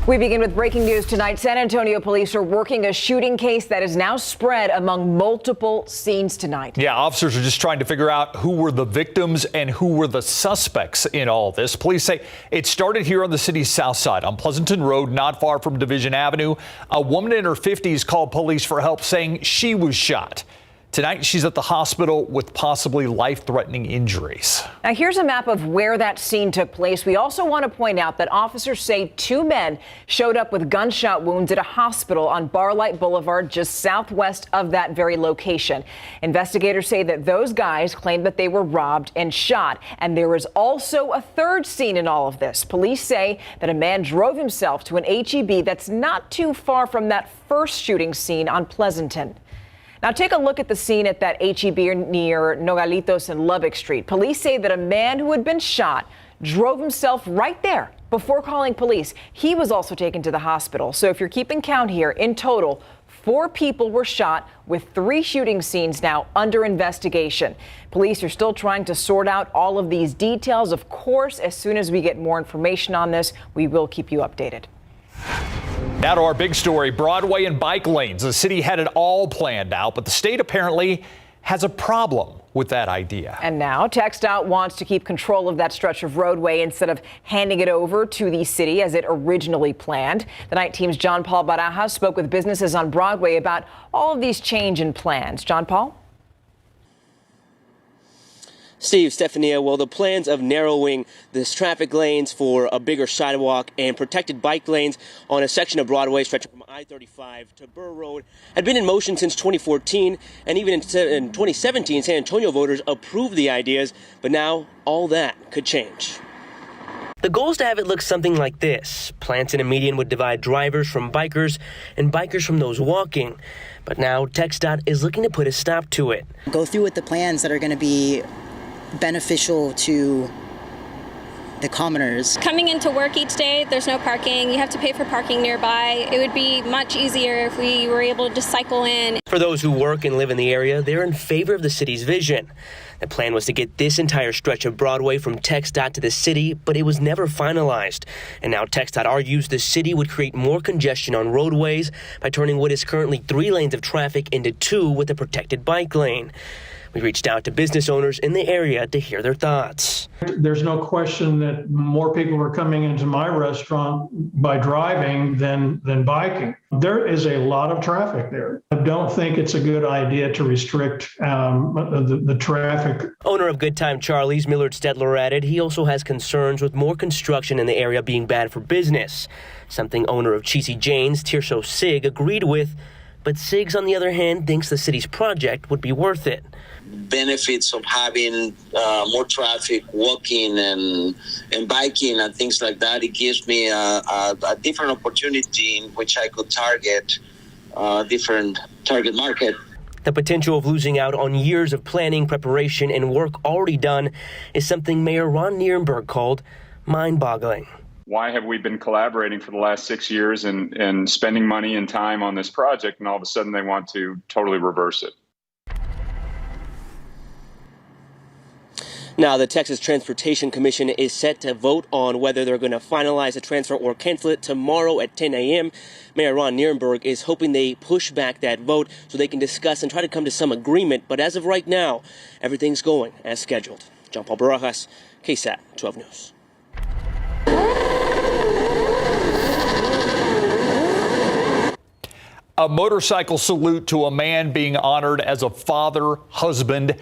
We begin with breaking news tonight. San Antonio police are working a shooting case that is now spread among multiple scenes tonight. Yeah, officers are just trying to figure out who were the victims and who were the suspects in all this. Police say it started here on the city's south side on Pleasanton Road, not far from Division Avenue. A woman in her 50s called police for help, saying she was shot. Tonight, she's at the hospital with possibly life-threatening injuries. Now, here's a map of where that scene took place. We also want to point out that officers say two men showed up with gunshot wounds at a hospital on Barlight Boulevard, just southwest of that very location. Investigators say that those guys claimed that they were robbed and shot. And there is also a third scene in all of this. Police say that a man drove himself to an H-E-B that's not too far from that first shooting scene on Pleasanton. Now take a look at the scene at that H-E-B near Nogalitos and Lubbock Street. Police say that a man who had been shot drove himself right there before calling police. He was also taken to the hospital. So if you're keeping count here, in total, 4 people were shot with 3 shooting scenes now under investigation. Police are still trying to sort out all of these details. Of course, as soon as we get more information on this, we will keep you updated. Now to our big story, Broadway and bike lanes. The city had it all planned out, but the state apparently has a problem with that idea. And now TxDOT wants to keep control of that stretch of roadway instead of handing it over to the city as it originally planned. The Night Team's John Paul Barajas spoke with businesses on Broadway about all of these change in plans. John Paul? Steve, Stephania, well, the plans of narrowing this traffic lanes for a bigger sidewalk and protected bike lanes on a section of Broadway stretching from I-35 to Burr Road had been in motion since 2014, and even in 2017, San Antonio voters approved the ideas, but now all that could change. The goal is to have it look something like this. Plants in a median would divide drivers from bikers and bikers from those walking. But now TxDOT is looking to put a stop to it. Go through with the plans that are going to be beneficial to the commoners. Coming into work each day, there's no parking. You have to pay for parking nearby. It would be much easier if we were able to just cycle in. For those who work and live in the area, they're in favor of the city's vision. The plan was to get this entire stretch of Broadway from TxDOT to the city, but it was never finalized. And now TxDOT argues the city would create more congestion on roadways by turning what is currently 3 lanes of traffic into 2 with a protected bike lane. We reached out to business owners in the area to hear their thoughts. There's no question that more people are coming into my restaurant by driving than biking. There is a lot of traffic there. I don't think it's a good idea to restrict the traffic. Owner of Good Time Charlie's, Millard Stetler, added he also has concerns with more construction in the area being bad for business, something owner of Cheesy Jane's, Tirso Sig, agreed with. But Siggs, on the other hand, thinks the city's project would be worth it. Benefits of having more traffic, walking and biking and things like that, it gives me a different opportunity in which I could target different target market. The potential of losing out on years of planning, preparation, and work already done is something Mayor Ron Nirenberg called mind-boggling. Why have we been collaborating for the last 6 years and spending money and time on this project, and all of a sudden they want to totally reverse it? Now, the Texas Transportation Commission is set to vote on whether they're going to finalize the transfer or cancel it tomorrow at 10 a.m. Mayor Ron Nirenberg is hoping they push back that vote so they can discuss and try to come to some agreement. But as of right now, everything's going as scheduled. John Paul Barajas, KSAT 12 News. A motorcycle salute to a man being honored as a father, husband,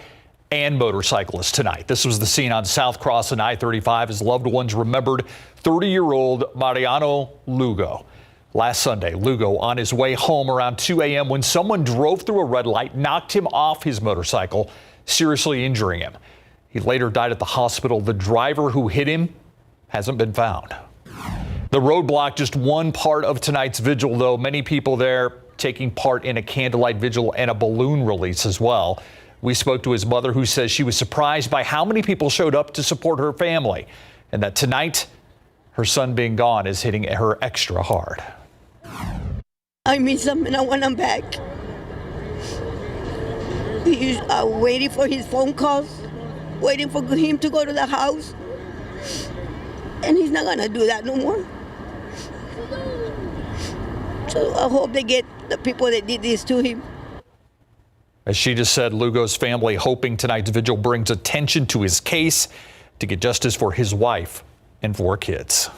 and motorcyclist tonight. This was the scene on South Cross and I-35 as loved ones remembered 30-year-old Mariano Lugo. Last Sunday, Lugo on his way home around 2 a.m. when someone drove through a red light, knocked him off his motorcycle, seriously injuring him. He later died at the hospital. The driver who hit him hasn't been found. The roadblock, just one part of tonight's vigil, though. Many people there taking part in a candlelight vigil and a balloon release as well. We spoke to his mother, who says she was surprised by how many people showed up to support her family, and that tonight her son being gone is hitting her extra hard. I miss him and I want him back. He's waiting for his phone calls, waiting for him to go to the house, and he's not gonna do that no more. So I hope they get the people that did this to him. As she just said, Lugo's family hoping tonight's vigil brings attention to his case to get justice for his wife and 4 kids.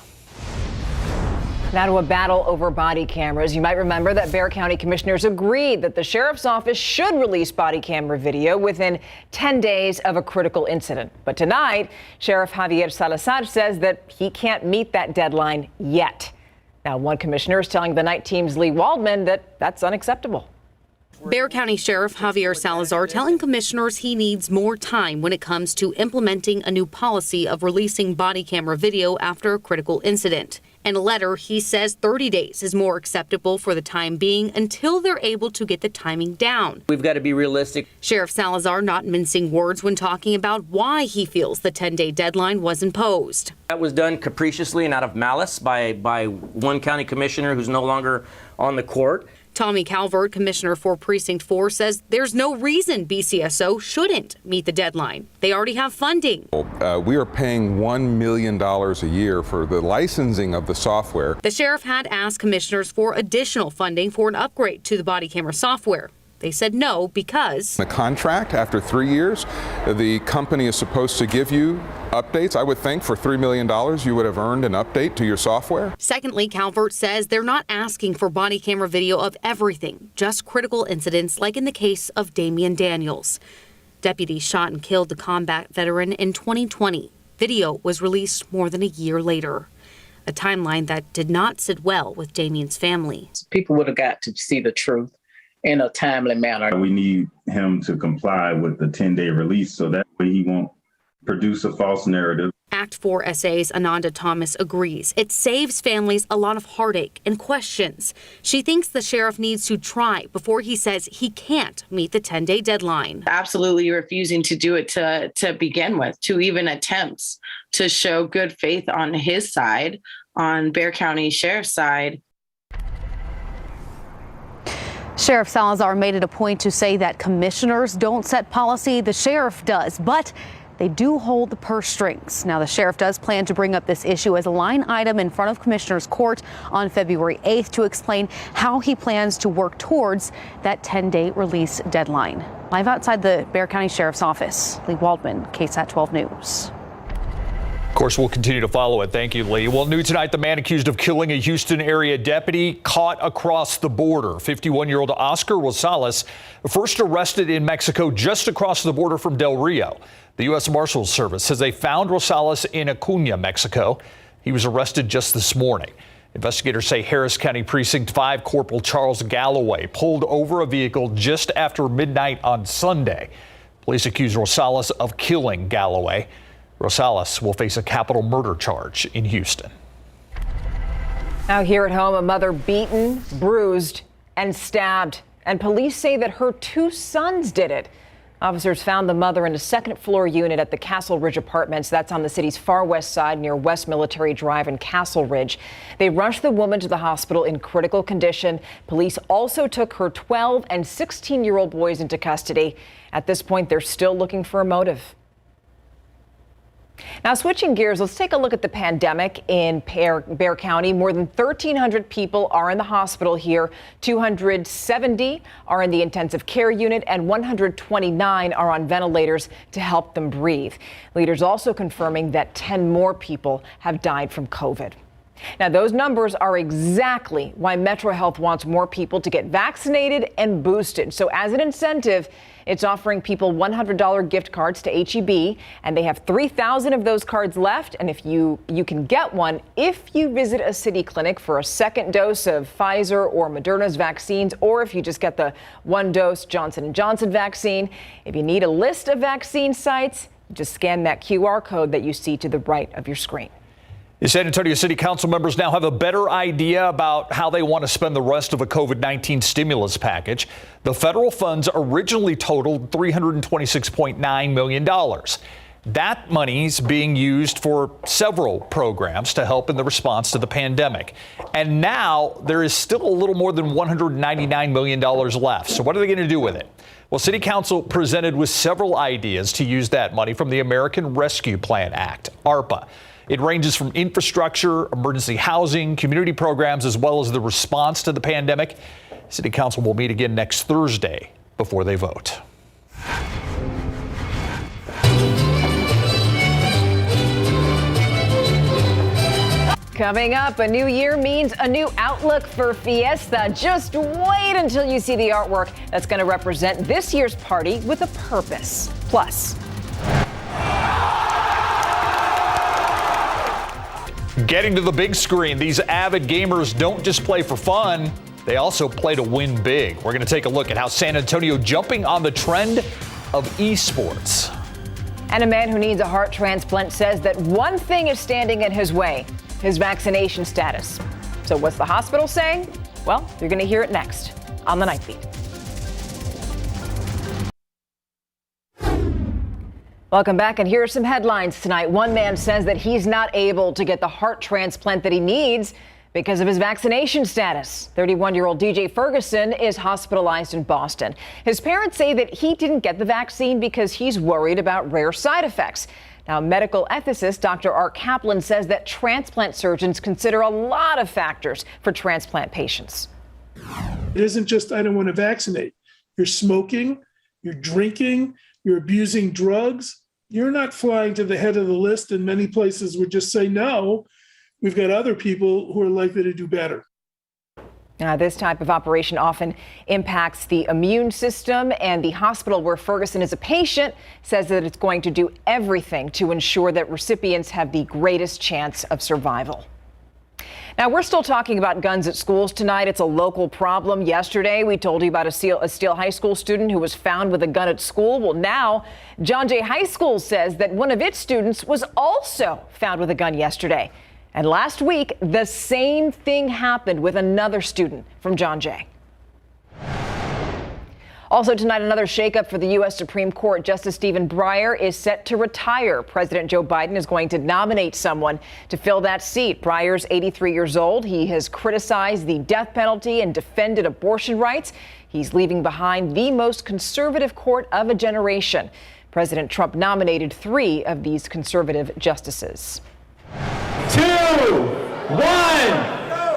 Now to a battle over body cameras. You might remember that Bexar County commissioners agreed that the sheriff's office should release body camera video within 10 days of a critical incident. But tonight, Sheriff Javier Salazar says that he can't meet that deadline yet. Now, one commissioner is telling the night team's Lee Waldman that that's unacceptable. Bexar County Sheriff Javier Salazar telling commissioners he needs more time when it comes to implementing a new policy of releasing body camera video after a critical incident. In a letter, he says 30 days is more acceptable for the time being until they're able to get the timing down. We've got to be realistic. Sheriff Salazar not mincing words when talking about why he feels the 10-day deadline was imposed. That was done capriciously and out of malice by one county commissioner who's no longer on the court. Tommy Calvert, commissioner for Precinct 4, says there's no reason BCSO shouldn't meet the deadline. They already have funding. We are paying $1 million a year for the licensing of the software. The sheriff had asked commissioners for additional funding for an upgrade to the body camera software. They said no because the contract, after 3 years, the company is supposed to give you updates. I would think for $3 million you would have earned an update to your software. Secondly, Calvert says they're not asking for body camera video of everything, just critical incidents like in the case of Damian Daniels. Deputies shot and killed the combat veteran in 2020. Video was released more than a year later. A timeline that did not sit well with Damian's family. People would have got to see the truth in a timely manner. We need him to comply with the 10-day release so that way he won't produce a false narrative. Act 4 SA's Ananda Thomas agrees. It saves families a lot of heartache and questions. She thinks the sheriff needs to try before he says he can't meet the 10-day deadline. Absolutely refusing to do it to begin with, to even attempts to show good faith on his side, on Bexar County Sheriff's side. Sheriff Salazar made it a point to say that commissioners don't set policy, the sheriff does, but they do hold the purse strings. Now, the sheriff does plan to bring up this issue as a line item in front of Commissioners Court on February 8th to explain how he plans to work towards that 10-day release deadline. Live outside the Bexar County Sheriff's Office, Lee Waldman, KSAT 12 News. Of course, we'll continue to follow it. Thank you, Lee. Well, new tonight, the man accused of killing a Houston area deputy caught across the border. 51-year-old Oscar Rosales, first arrested in Mexico just across the border from Del Rio. The U.S. Marshals Service says they found Rosales in Acuña, Mexico. He was arrested just this morning. Investigators say Harris County Precinct 5 Corporal Charles Galloway pulled over a vehicle just after midnight on Sunday. Police accuse Rosales of killing Galloway. Rosales will face a capital murder charge in Houston. Now here at home, a mother beaten, bruised, and stabbed. And police say that her 2 sons did it. Officers found the mother in a second-floor unit at the Castle Ridge Apartments. That's on the city's far west side near West Military Drive in Castle Ridge. They rushed the woman to the hospital in critical condition. Police also took her 12 and 16-year-old boys into custody. At this point, they're still looking for a motive. Now, switching gears, let's take a look at the pandemic in Bexar County. More than 1,300 people are in the hospital here. 270 are in the intensive care unit and 129 are on ventilators to help them breathe. Leaders also confirming that 10 more people have died from COVID. Now, those numbers are exactly why Metro Health wants more people to get vaccinated and boosted. So as an incentive, it's offering people $100 gift cards to H-E-B, and they have 3,000 of those cards left. And if you can get one if you visit a city clinic for a second dose of Pfizer or Moderna's vaccines, or if you just get the 1-dose Johnson & Johnson vaccine. If you need a list of vaccine sites, just scan that QR code that you see to the right of your screen. The San Antonio City Council members now have a better idea about how they want to spend the rest of a COVID-19 stimulus package. The federal funds originally totaled $326.9 million. That money's being used for several programs to help in the response to the pandemic. And now there is still a little more than $199 million left. So what are they going to do with it? Well, City Council presented with several ideas to use that money from the American Rescue Plan Act, ARPA. It ranges from infrastructure, emergency housing, community programs, as well as the response to the pandemic. City Council will meet again next Thursday before they vote. Coming up, a new year means a new outlook for Fiesta. Just wait until you see the artwork that's going to represent this year's party with a purpose. Plus, getting to the big screen, these avid gamers don't just play for fun, they also play to win big. We're going to take a look at how San Antonio jumping on the trend of esports. and a man who needs a heart transplant says that one thing is standing in his way: his vaccination status. So what's the hospital saying? Well, you're going to hear it next on the Night Beat. Welcome back, and here are some headlines tonight. One man says that he's not able to get the heart transplant that he needs because of his vaccination status. 31-year-old DJ Ferguson is hospitalized in Boston. His parents say that he didn't get the vaccine because he's worried about rare side effects. Now, medical ethicist Dr. Art Kaplan says that transplant surgeons consider a lot of factors for transplant patients. It isn't just, I don't want to vaccinate. You're smoking, you're drinking, you're abusing drugs. You're not flying to the head of the list, and many places would just say no. We've got other people who are likely to do better. This type of operation often impacts the immune system, and the hospital where Ferguson is a patient says that it's going to do everything to ensure that recipients have the greatest chance of survival. Now, we're still talking about guns at schools tonight. It's a local problem. Yesterday, we told you about a Steele High School student who was found with a gun at school. Well, now, John Jay High School says that one of its students was also found with a gun yesterday. And last week, the same thing happened with another student from John Jay. Also tonight, another shakeup for the U.S. Supreme Court. Justice Stephen Breyer is set to retire. President Joe Biden is going to nominate someone to fill that seat. Breyer's 83 years old. He has criticized the death penalty and defended abortion rights. He's leaving behind the most conservative court of a generation. President Trump nominated 3 of these conservative justices. 2, 1,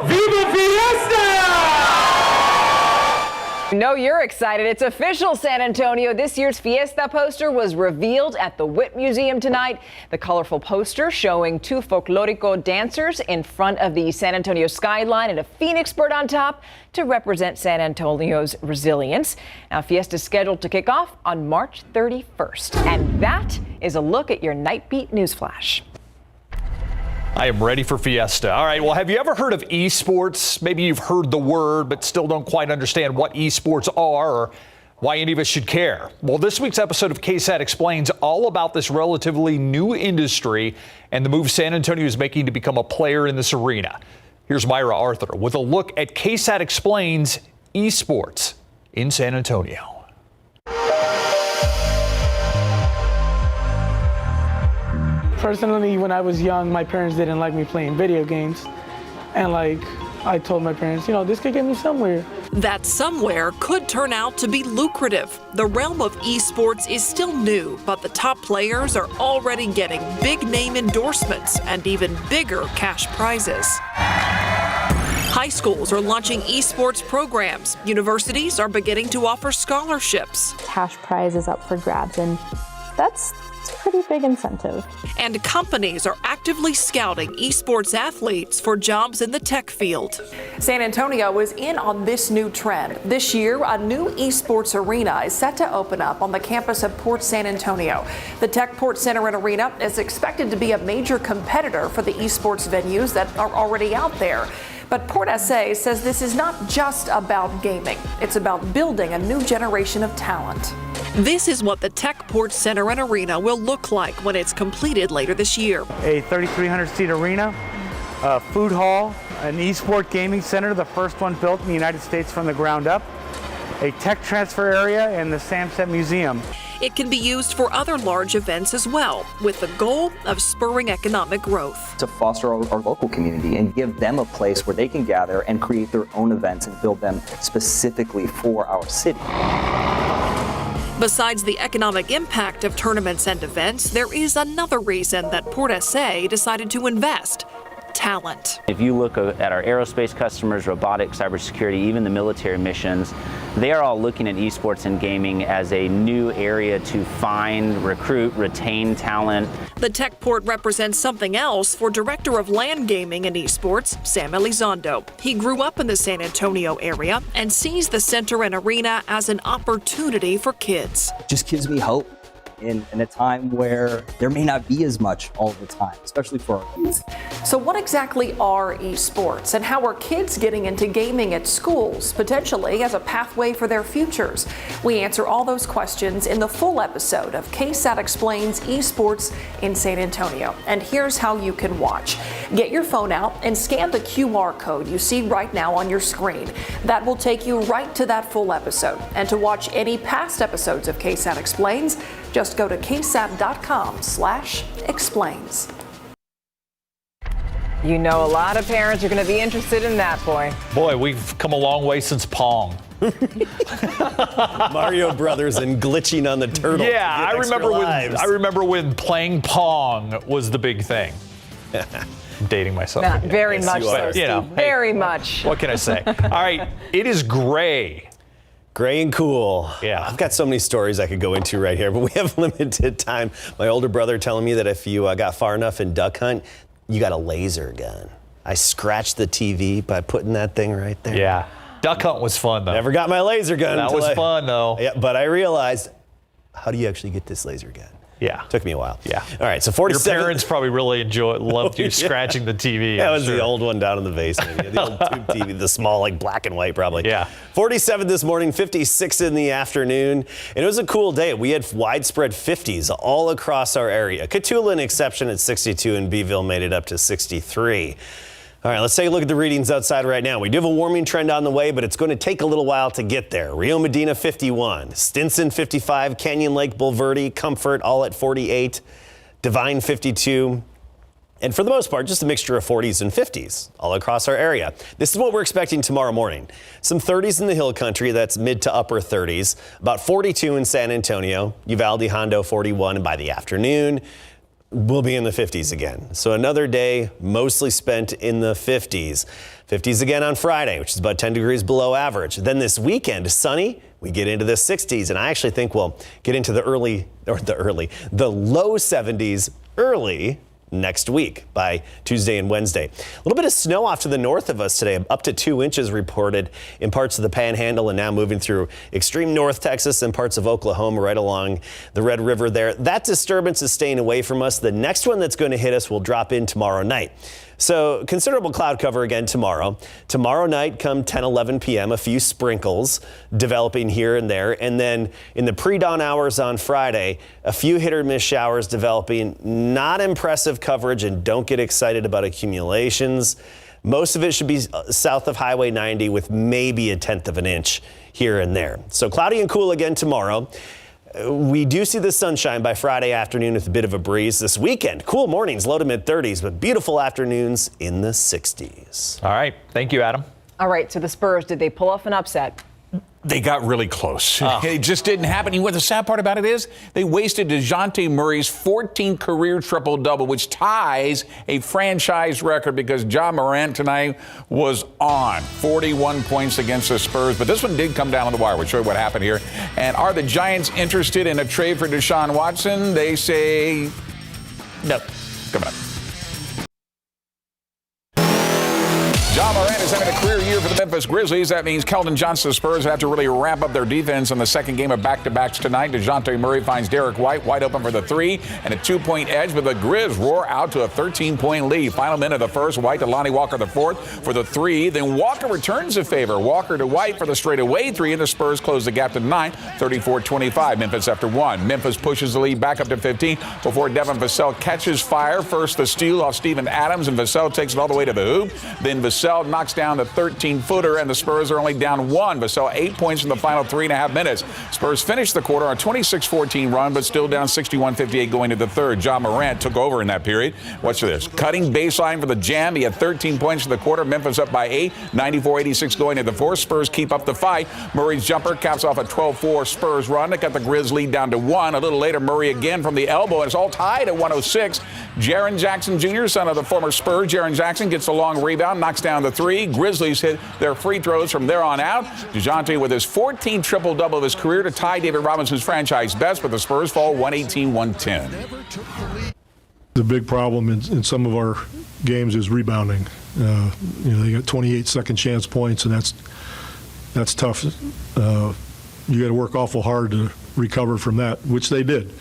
Viva Fiesta! No, you're excited. It's official, San Antonio. This year's Fiesta poster was revealed at the Witt Museum tonight. The colorful poster showing 2 folklorico dancers in front of the San Antonio skyline and a phoenix bird on top to represent San Antonio's resilience. Now, Fiesta is scheduled to kick off on March 31st. And that is a look at your Night Beat Newsflash. I am ready for Fiesta. All right, well, have you ever heard of esports? Maybe you've heard the word, but still don't quite understand what esports are or why any of us should care. Well, this week's episode of KSAT Explains all about this relatively new industry and the move San Antonio is making to become a player in this arena. Here's Myra Arthur with a look at KSAT Explains esports in San Antonio. Personally, when I was young, my parents didn't like me playing video games. And I told my parents, this could get me somewhere. That somewhere could turn out to be lucrative. The realm of esports is still new, but the top players are already getting big name endorsements and even bigger cash prizes. High schools are launching esports programs. Universities are beginning to offer scholarships. Cash prize is up for grabs, and that's a pretty big incentive. And companies are actively scouting esports athletes for jobs in the tech field. San Antonio is in on this new trend. This year, a new esports arena is set to open up on the campus of Port San Antonio. The Techport Center and Arena is expected to be a major competitor for the esports venues that are already out there. But Port SA says this is not just about gaming. It's about building a new generation of talent. This is what the Techport Center and Arena will look like when it's completed later this year. A 3,300-seat arena, a food hall, an eSport gaming center, the first one built in the United States from the ground up, a tech transfer area, and the Samset Museum. It can be used for other large events as well, with the goal of spurring economic growth. To foster our local community and give them a place where they can gather and create their own events and build them specifically for our city. Besides the economic impact of tournaments and events, there is another reason that Port SA decided to invest: talent. If you look at our aerospace customers, robotics, cybersecurity, even the military missions, they are all looking at esports and gaming as a new area to find, recruit, retain talent. The TechPort represents something else for Director of Land Gaming and Esports, Sam Elizondo. He grew up in the San Antonio area and sees the center and arena as an opportunity for kids. Just gives me hope in a time where there may not be as much all the time, especially for our youth. So what exactly are esports, and how are kids getting into gaming at schools, potentially as a pathway for their futures? We answer all those questions in the full episode of KSAT Explains Esports in San Antonio. And here's how you can watch. Get your phone out and scan the QR code you see right now on your screen. That will take you right to that full episode. And to watch any past episodes of KSAT Explains, just go to ksat.com/explains. You know, a lot of parents are going to be interested in that, boy. Boy, we've come a long way since Pong. Mario Brothers and glitching on the turtle. Yeah, I remember when playing Pong was the big thing. I'm dating myself. Very much so, Steve. You know, very much. What can I say? All right, it is gray. Gray and cool. Yeah. I've got so many stories I could go into right here, but we have limited time. My older brother telling me that if you got far enough in duck hunt, you got a laser gun. I scratched the TV by putting that thing right there. Yeah. Duck hunt was fun, though. Never got my laser gun. That was fun, though. Yeah, but I realized, how do you actually get this laser gun? Yeah. Took me a while. Yeah. All right, so 47. Your parents probably really loved you scratching the TV. That was the old one down in the basement. Yeah, the old tube TV, the small, like black and white probably. Yeah. 47 this morning, 56 in the afternoon. And it was a cool day. We had widespread 50s all across our area. Cotulla, an exception at 62, and Beeville made it up to 63. All right, let's take a look at the readings outside right now. We do have a warming trend on the way, but it's going to take a little while to get there. Rio Medina, 51. Stinson, 55. Canyon Lake, Bulverde, Comfort, all at 48. Divine, 52. And for the most part, just a mixture of 40s and 50s all across our area. This is what we're expecting tomorrow morning. Some 30s in the hill country, that's mid to upper 30s. About 42 in San Antonio. Uvalde, Hondo, 41. And by the afternoon, we'll be in the 50s again. So another day mostly spent in the 50s. 50s again on Friday, which is about 10 degrees below average. Then this weekend, sunny, we get into the 60s. And I actually think we'll get into the low 70s early next week by Tuesday and Wednesday. A little bit of snow off to the north of us today, up to 2 inches reported in parts of the Panhandle and now moving through extreme North Texas and parts of Oklahoma right along the Red River there. That disturbance is staying away from us. The next one that's going to hit us will drop in tomorrow night. So considerable cloud cover again tomorrow. Tomorrow night, come 10, 11 p.m., a few sprinkles developing here and there. And then in the pre-dawn hours on Friday, a few hit or miss showers developing. Not impressive coverage, and don't get excited about accumulations. Most of it should be south of Highway 90 with maybe 1/10 of an inch here and there. So cloudy and cool again tomorrow. We do see the sunshine by Friday afternoon with a bit of a breeze. This weekend, cool mornings, low to mid 30s, but beautiful afternoons in the 60s. All right. Thank you, Adam. All right. So the Spurs, did they pull off an upset? They got really close. It just didn't happen. You know what the sad part about it is? They wasted DeJounte Murray's 14th career triple-double, which ties a franchise record because Ja Morant tonight was on 41 points against the Spurs. But this one did come down on the wire. We'll show you what happened here. And are the Giants interested in a trade for Deshaun Watson? They say no. Coming up. Ja Morant is having a career year for the Memphis Grizzlies. That means Keldon Johnson's Spurs have to really ramp up their defense in the second game of back-to-backs tonight. DeJounte Murray finds Derek White wide open for the three and a 2-point edge, but the Grizz roar out to a 13-point lead. Final minute of the first, White to Lonnie Walker the fourth for the three. Then Walker returns the favor. Walker to White for the straightaway three, and the Spurs close the gap to 9, 34-25. Memphis after one. Memphis pushes the lead back up to 15 before Devin Vassell catches fire. First the steal off Steven Adams, and Vassell takes it all the way to the hoop. Then Vassell Vassell knocks down the 13-footer, and the Spurs are only down 1. Vassell 8 points in the final 3.5 minutes. Spurs finished the quarter on a 26-14 run, but still down 61-58 going to the third. Ja Morant took over in that period. Watch this. Cutting baseline for the Jam. He had 13 points in the quarter. Memphis up by 8. 94-86 going to the fourth. Spurs keep up the fight. Murray's jumper caps off a 12-4 Spurs run. It got the Grizz lead down to 1. A little later, Murray again from the elbow, and it's all tied at 106. Jaren Jackson Jr., son of the former Spur, Jaren Jackson gets a long rebound, knocks down the 3. Grizzlies hit their free throws from there on out. DeJounte with his 14th triple-double of his career to tie David Robinson's franchise best, but the Spurs fall 118-110. The big problem in some of our games is rebounding. They got 28 second chance points, and that's tough. You got to work awful hard to recover from that, which they did.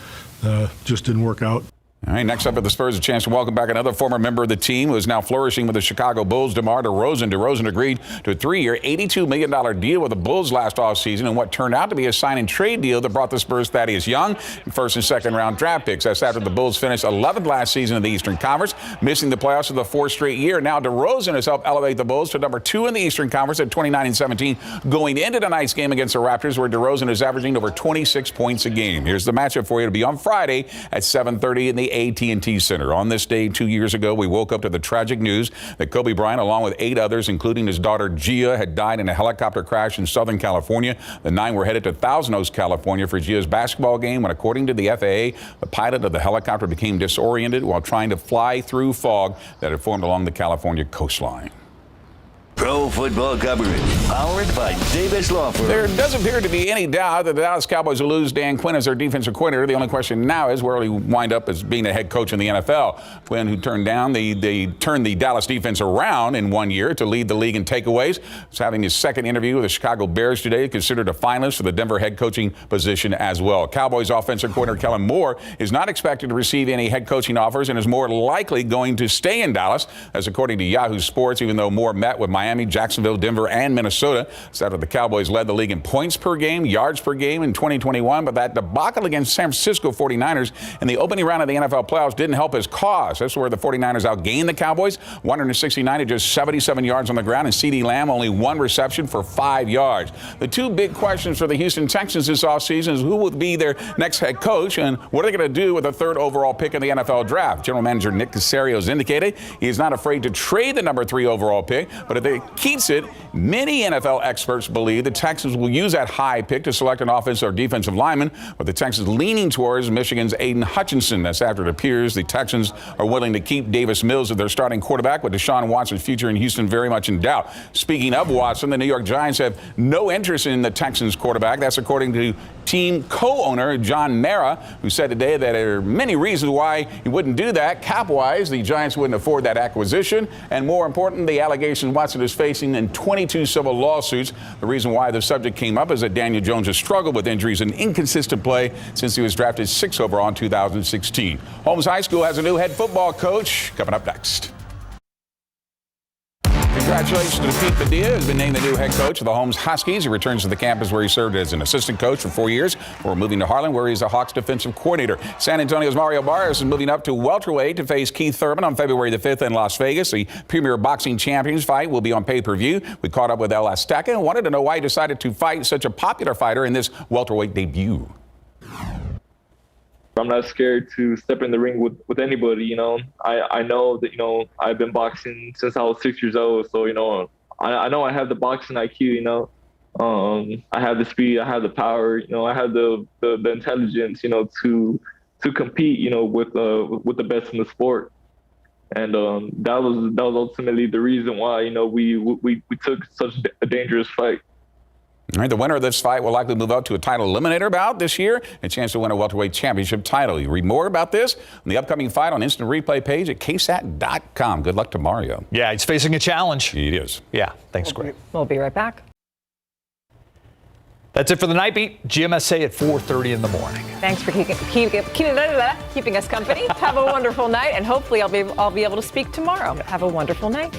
Just didn't work out. All right, next up at the Spurs, a chance to welcome back another former member of the team who is now flourishing with the Chicago Bulls, DeMar DeRozan. DeRozan agreed to a 3-year, $82 million deal with the Bulls last offseason in what turned out to be a sign-and-trade deal that brought the Spurs Thaddeus Young and first- and second-round draft picks. That's after the Bulls finished 11th last season in the Eastern Conference, missing the playoffs for the 4th straight year. Now DeRozan has helped elevate the Bulls to number 2 in the Eastern Conference at 29-17, going into tonight's game against the Raptors, where DeRozan is averaging over 26 points a game. Here's the matchup for you to be on Friday at 7:30 in the AT&T Center. On this day 2 years ago, we woke up to the tragic news that Kobe Bryant, along with 8 others, including his daughter Gia, had died in a helicopter crash in Southern California. The 9 were headed to Thousand Oaks, California for Gia's basketball game when, according to the FAA, the pilot of the helicopter became disoriented while trying to fly through fog that had formed along the California coastline. Pro football coverage, powered by Davis Law Firm. There does appear to be any doubt that the Dallas Cowboys will lose Dan Quinn as their defensive coordinator. The only question now is where will he wind up as being a head coach in the NFL. Quinn, who turned the Dallas defense around in 1 year to lead the league in takeaways, is having his second interview with the Chicago Bears today, considered a finalist for the Denver head coaching position as well. Cowboys offensive coordinator Kellen Moore is not expected to receive any head coaching offers and is more likely going to stay in Dallas, as according to Yahoo Sports, even though Moore met with Miami, Jacksonville, Denver, and Minnesota. Saturday, the Cowboys led the league in points per game, yards per game in 2021, but that debacle against San Francisco 49ers in the opening round of the NFL playoffs didn't help his cause. That's where the 49ers outgained the Cowboys, 169 to just 77 yards on the ground, and CeeDee Lamb only 1 reception for 5 yards. The 2 big questions for the Houston Texans this offseason is who will be their next head coach and what are they going to do with the 3rd overall pick in the NFL draft. General Manager Nick Caserio has indicated he is not afraid to trade the number 3 overall pick, but if they keeps it, many NFL experts believe the Texans will use that high pick to select an offensive or defensive lineman, with the Texans leaning towards Michigan's Aiden Hutchinson. That's after it appears the Texans are willing to keep Davis Mills as their starting quarterback, with Deshaun Watson's future in Houston very much in doubt. Speaking of Watson, the New York Giants have no interest in the Texans quarterback. That's according to team co-owner John Mara, who said today that there are many reasons why he wouldn't do that. Cap-wise, the Giants wouldn't afford that acquisition, and more important, the allegations Watson is facing in 22 civil lawsuits. The reason why the subject came up is that Daniel Jones has struggled with injuries and inconsistent play since he was drafted 6th overall in 2016. Holmes High School has a new head football coach. Coming up next. Congratulations to Pete Padilla, who's been named the new head coach of the Holmes Huskies. He returns to the campus where he served as an assistant coach for 4 years before moving to Harlan, where he's the Hawks defensive coordinator. San Antonio's Mario Barrios is moving up to welterweight to face Keith Thurman on February the 5th in Las Vegas. The Premier Boxing Champions fight will be on pay-per-view. We caught up with El Azteca and wanted to know why he decided to fight such a popular fighter in this welterweight debut. I'm not scared to step in the ring with anybody, you know. I know that, you know, I've been boxing since I was 6 years old. So, you know, I know I have the boxing IQ, you know. I have the speed, I have the power, you know, I have the intelligence, you know, to compete, you know, with the best in the sport. And that was ultimately the reason why, you know, we took such a dangerous fight. All right, the winner of this fight will likely move up to a title eliminator bout this year, and a chance to win a welterweight championship title. You read more about this on the upcoming fight on instant replay page at ksat.com. Good luck to Mario. Yeah, he's facing a challenge. It is. Yeah, thanks, Greg. We'll be right back. That's it for the Night Beat. GMSA at 4:30 in the morning. Thanks for keeping us company. Have a wonderful night, and hopefully I'll be able to speak tomorrow. Have a wonderful night.